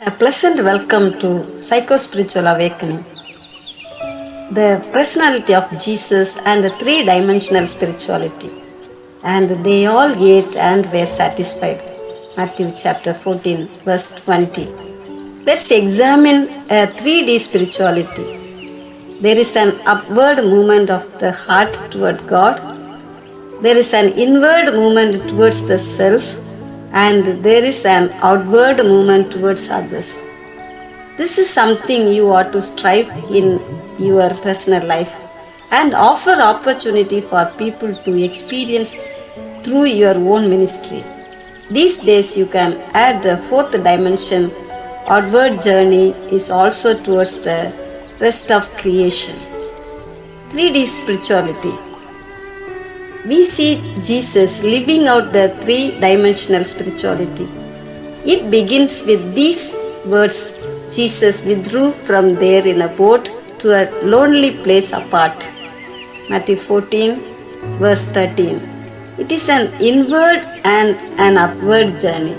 A pleasant welcome to Psycho Spiritual Awakening. The personality of Jesus and the three-dimensional spirituality. And they all ate and were satisfied. Matthew chapter 14, verse 20. Let's examine a 3D spirituality. There is an upward movement of the heart toward God. There is an inward movement towards the self. And there is an outward movement towards others. This is something you ought to strive in your personal life and offer opportunity for people to experience through your own ministry. These days you can add the fourth dimension. Outward journey is also towards the rest of creation. 3D spirituality. We see Jesus living out the three-dimensional spirituality. It begins with these words: Jesus withdrew from there in a boat to a lonely place apart. Matthew 14, verse 13. It is an inward and an upward journey.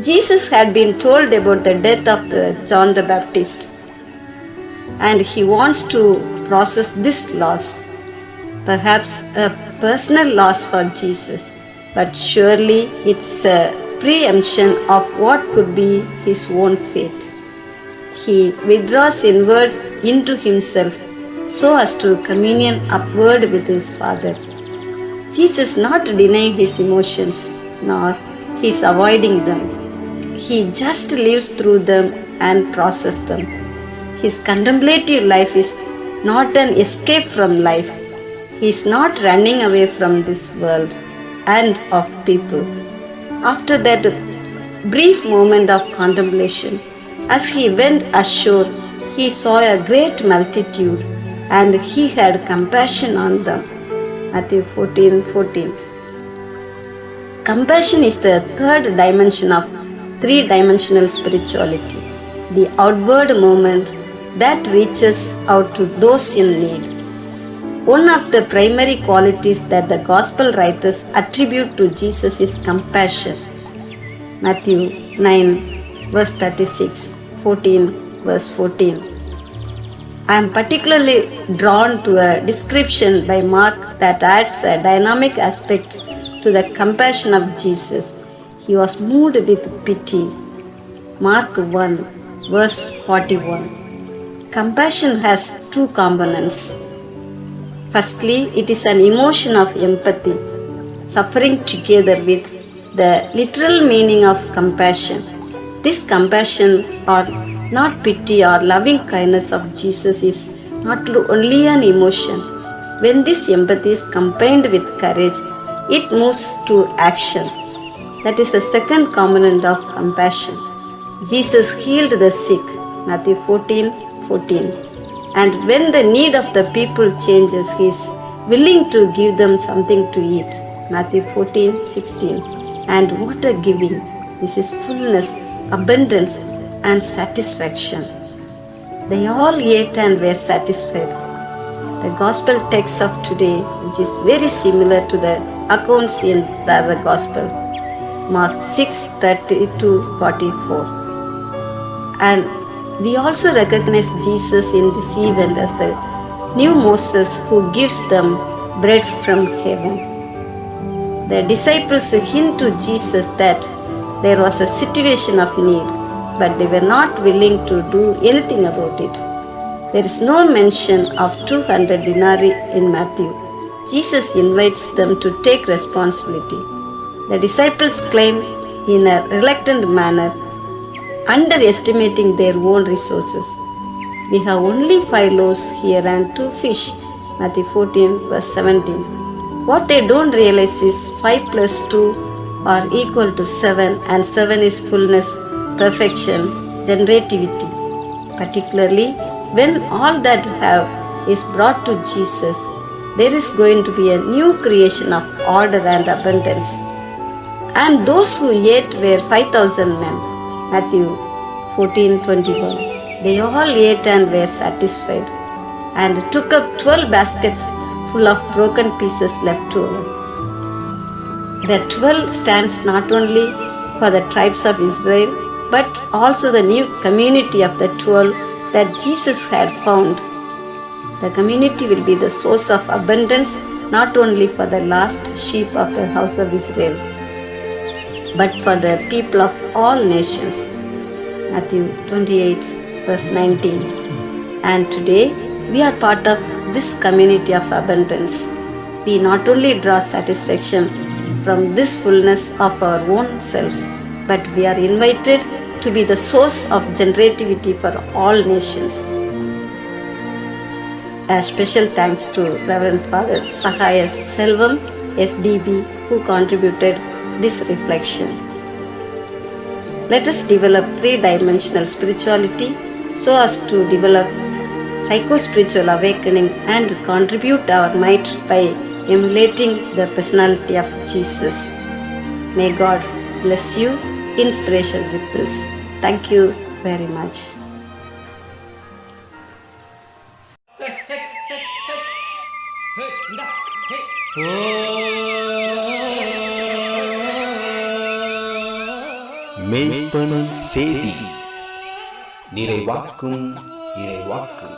Jesus had been told about the death of John the Baptist, and he wants to process this loss. Perhaps a personal loss for Jesus, but surely it's a preemption of what could be his own fate. He withdraws inward into himself so as to communion upward with his Father. Jesus not denying his emotions, nor he's avoiding them. He just lives through them and processes them. His contemplative life is not an escape from life. He is not running away from this world and of people. After that brief moment of contemplation, as he went ashore, he saw a great multitude and he had compassion on them. Matthew 14:14. Compassion is the third dimension of three-dimensional spirituality, the outward movement that reaches out to those in need. One of the primary qualities that the gospel writers attribute to Jesus is compassion. Matthew 9, verse 36, 14, verse 14. I am particularly drawn to a description by Mark that adds a dynamic aspect to the compassion of Jesus. He was moved with pity. Mark 1, verse 41. Compassion has two components. Firstly, it is an emotion of empathy, suffering together with the literal meaning of compassion. This compassion or not pity or loving kindness of Jesus is not only an emotion. When this empathy is combined with courage, it moves to action. That is the second component of compassion. Jesus healed the sick, Matthew 14:14. And when the need of the people changes, he is willing to give them something to eat. Matthew 14:16. And what a giving! This is fullness, abundance, and satisfaction. They all ate and were satisfied. The gospel text of today, which is very similar to the accounts in the other gospel, Mark 6:30-44. And we also recognize Jesus in this event as the new Moses who gives them bread from heaven. The disciples hint to Jesus that there was a situation of need, but they were not willing to do anything about it. There is no mention of 200 denarii in Matthew. Jesus invites them to take responsibility. The disciples claim in a reluctant manner, underestimating their own resources. We have only 5 loaves here and 2 fish, Matthew 14, verse 17. What they don't realize is 5 plus 2 are equal to 7, and 7 is fullness, perfection, generativity. Particularly when all that have is brought to Jesus, there is going to be a new creation of order and abundance. And those who ate were 5,000 men. Matthew 14:21. They all ate and were satisfied, and took up 12 baskets full of broken pieces left over. The 12 stands not only for the tribes of Israel but also the new community of the 12 that Jesus had found. The community will be the source of abundance not only for the lost sheep of the house of Israel but for the people of all nations. Matthew 28 verse 19. And today we are part of this community of abundance. We not only draw satisfaction from this fullness of our own selves, but we are invited to be the source of generativity for all nations. A special thanks to Reverend Father Sahaya Selvam, SDB, who contributed this reflection. Let us develop three-dimensional spirituality so as to develop psycho-spiritual awakening and contribute our might by emulating the personality of Jesus. May God bless you. Inspiration ripples. Thank you very much. மெய்ப்பனும் செய்தி நிறைவாக்கும் இறைவாக்கு.